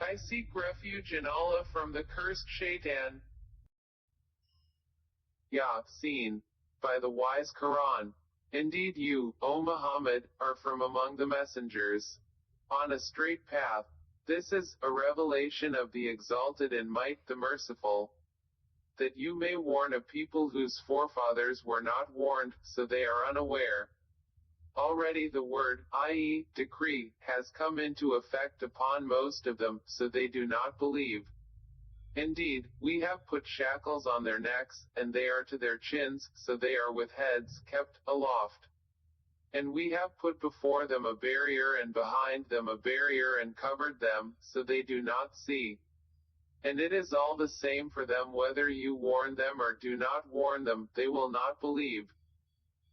I seek refuge in Allah from the cursed shaitan. Yaseen. By the wise Qur'an. Indeed you, O Muhammad, are from among the messengers, on a straight path. This is a revelation of the Exalted in Might the Merciful, that you may warn a people whose forefathers were not warned, so they are unaware. Already the word, i.e., decree, has come into effect upon most of them, so they do not believe. Indeed, we have put shackles on their necks, and they are to their chins, so they are with heads kept aloft. And we have put before them a barrier and behind them a barrier and covered them, so they do not see. And it is all the same for them whether you warn them or do not warn them, they will not believe.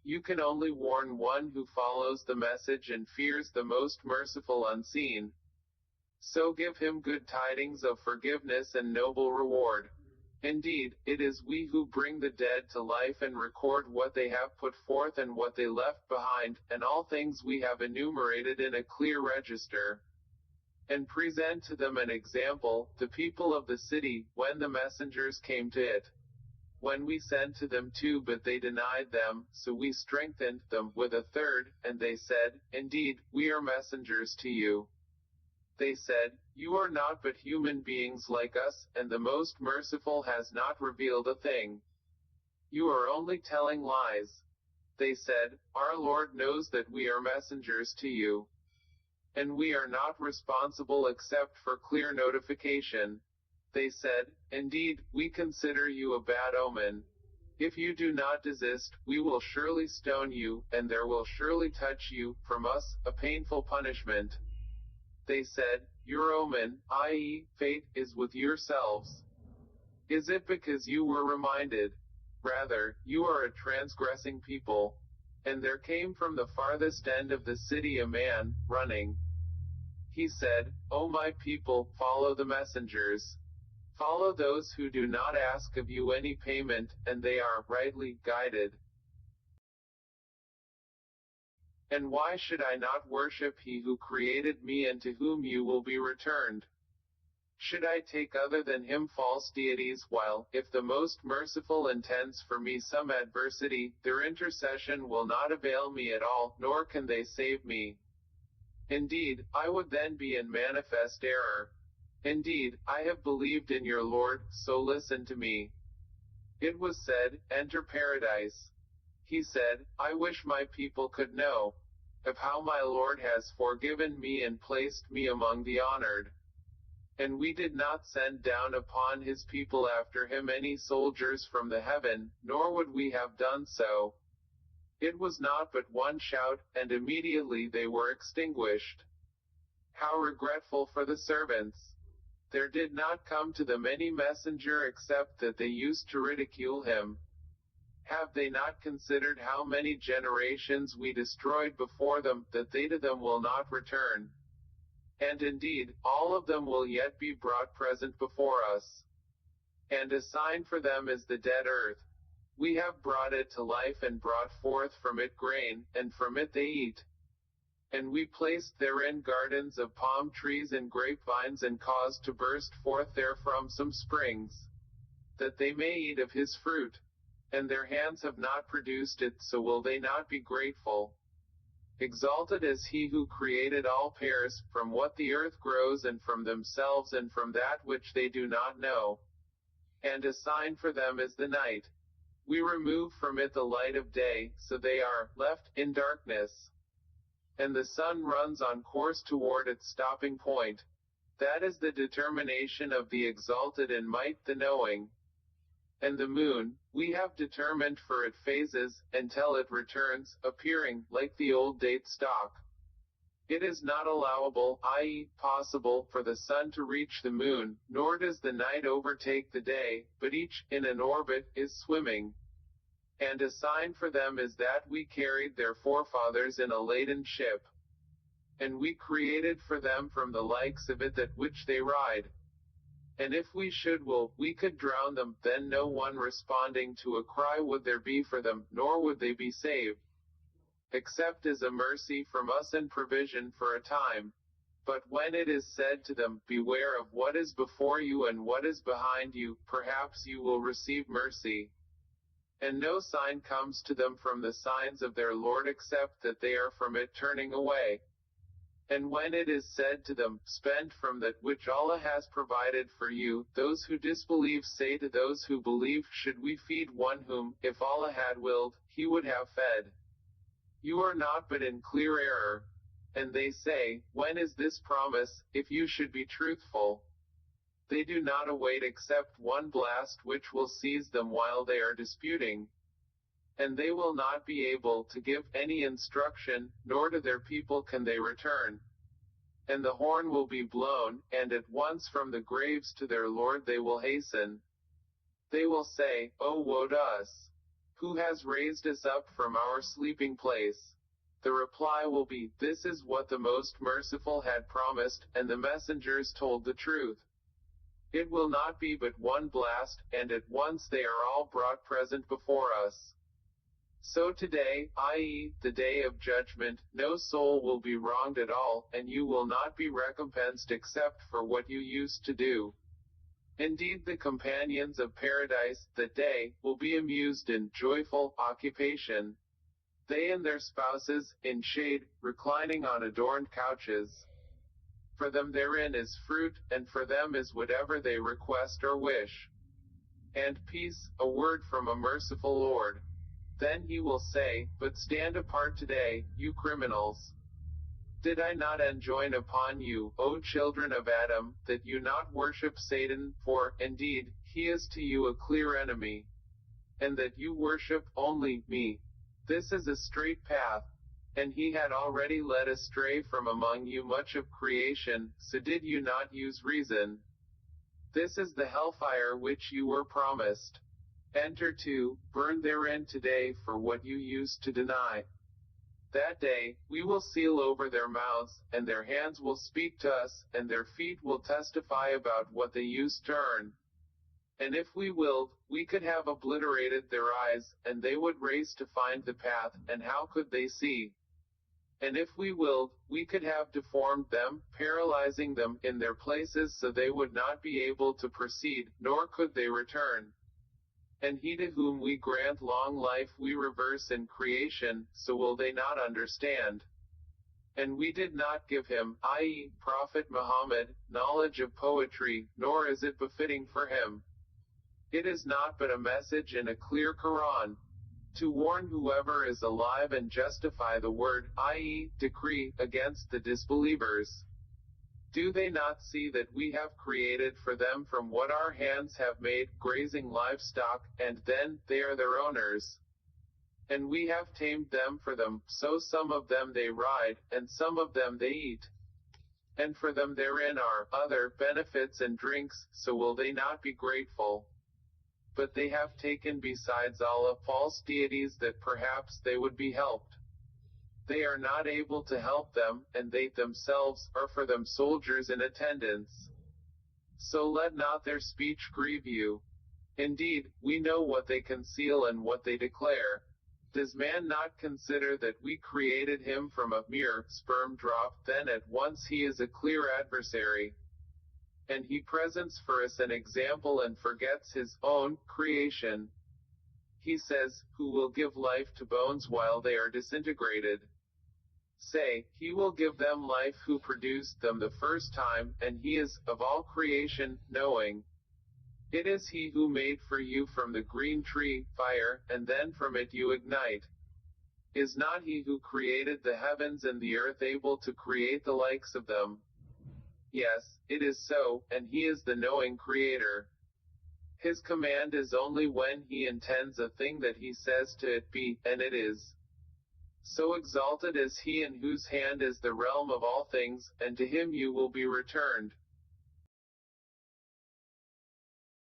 You can only warn one who follows the message and fears the most merciful unseen. So give him good tidings of forgiveness and noble reward. Indeed, it is we who bring the dead to life and record what they have put forth and what they left behind, and all things we have enumerated in a clear register. And present to them an example, the people of the city, when the messengers came to it. When we sent to them two but they denied them, so we strengthened them with a third, and they said, Indeed, we are messengers to you. They said, You are not but human beings like us, and the Most Merciful has not revealed a thing. You are only telling lies. They said, Our Lord knows that we are messengers to you. And we are not responsible except for clear notification. They said, Indeed, we consider you a bad omen. If you do not desist, we will surely stone you, and there will surely touch you, from us, a painful punishment. They said, Your omen, i.e., fate, is with yourselves. Is it because you were reminded? Rather, you are a transgressing people. And there came from the farthest end of the city a man, running. He said, O my people, follow the messengers. Follow those who do not ask of you any payment, and they are rightly guided. And why should I not worship he who created me and to whom you will be returned? Should I take other than him false deities while, if the most merciful intends for me some adversity, their intercession will not avail me at all, nor can they save me. Indeed, I would then be in manifest error. Indeed, I have believed in your Lord, so listen to me. It was said, Enter paradise. He said, I wish my people could know of how my Lord has forgiven me and placed me among the honored. And we did not send down upon his people after him any soldiers from the heaven, nor would we have done so. It was not but one shout, and immediately they were extinguished. How regretful for the servants! There did not come to them any messenger except that they used to ridicule him. Have they not considered how many generations we destroyed before them, that they to them will not return? And indeed, all of them will yet be brought present before us. And a sign for them is the dead earth. We have brought it to life and brought forth from it grain, and from it they eat. And we placed therein gardens of palm trees and grapevines and caused to burst forth therefrom some springs, that they may eat of his fruit. And their hands have not produced it, so will they not be grateful? Exalted is he who created all pairs, from what the earth grows and from themselves and from that which they do not know. And a sign for them is the night. We remove from it the light of day, so they are left in darkness. And the sun runs on course toward its stopping point. That is the determination of the Exalted in Might the Knowing. And the moon, we have determined for it phases, until it returns, appearing, like the old date stalk. It is not allowable, i.e., possible, for the sun to reach the moon, nor does the night overtake the day, but each, in an orbit, is swimming. And a sign for them is that we carried their forefathers in a laden ship. And we created for them from the likes of it that which they ride. And if we should will, we could drown them, then no one responding to a cry would there be for them, nor would they be saved, except as a mercy from us and provision for a time. But when it is said to them, beware of what is before you and what is behind you, perhaps you will receive mercy. And no sign comes to them from the signs of their Lord except that they are from it turning away. And when it is said to them, spend from that which Allah has provided for you, those who disbelieve say to those who believe, should we feed one whom, if Allah had willed, He would have fed? You are not but in clear error. And they say, when is this promise, if you should be truthful? They do not await except one blast which will seize them while they are disputing. And they will not be able to give any instruction, nor to their people can they return. And the horn will be blown, and at once from the graves to their Lord they will hasten. They will say, oh woe to us! Who has raised us up from our sleeping place? The reply will be, this is what the Most Merciful had promised, and the messengers told the truth. It will not be but one blast, and at once they are all brought present before us. So today, i.e., the day of judgment, no soul will be wronged at all, and you will not be recompensed except for what you used to do. Indeed, the companions of paradise, that day, will be amused in joyful occupation. They and their spouses, in shade, reclining on adorned couches. For them therein is fruit, and for them is whatever they request or wish. And peace, a word from a merciful Lord. Then He will say, but stand apart today, you criminals. Did I not enjoin upon you, O children of Adam, that you not worship Satan, for, indeed, he is to you a clear enemy, and that you worship only me? This is a straight path. And he had already led astray from among you much of creation, so did you not use reason? This is the hellfire which you were promised. Enter to, burn therein today for what you used to deny. That day, we will seal over their mouths, and their hands will speak to us, and their feet will testify about what they used to earn. And if we willed, we could have obliterated their eyes, and they would race to find the path, and how could they see? And if we willed, we could have deformed them, paralyzing them in their places so they would not be able to proceed, nor could they return. And he to whom we grant long life we reverse in creation, so will they not understand? And we did not give him, i.e., Prophet Muhammad, knowledge of poetry, nor is it befitting for him. It is not but a message in a clear Qur'an, to warn whoever is alive and justify the word, i.e., decree, against the disbelievers. Do they not see that we have created for them from what our hands have made, grazing livestock, and then, they are their owners? And we have tamed them for them, so some of them they ride, and some of them they eat. And for them therein are other benefits and drinks, so will they not be grateful? But they have taken besides Allah false deities that perhaps they would be helped. They are not able to help them, and they themselves are for them soldiers in attendance. So let not their speech grieve you. Indeed, we know what they conceal and what they declare. Does man not consider that we created him from a mere sperm drop, then at once he is a clear adversary? And he presents for us an example and forgets his own creation. He says, who will give life to bones while they are disintegrated? Say, he will give them life who produced them the first time, and he is, of all creation, knowing. It is he who made for you from the green tree, fire, and then from it you ignite. Is not he who created the heavens and the earth able to create the likes of them? Yes, it is so, and he is the knowing creator. His command is only when he intends a thing that he says to it be, and it is. So exalted is he in whose hand is the realm of all things, and to him you will be returned.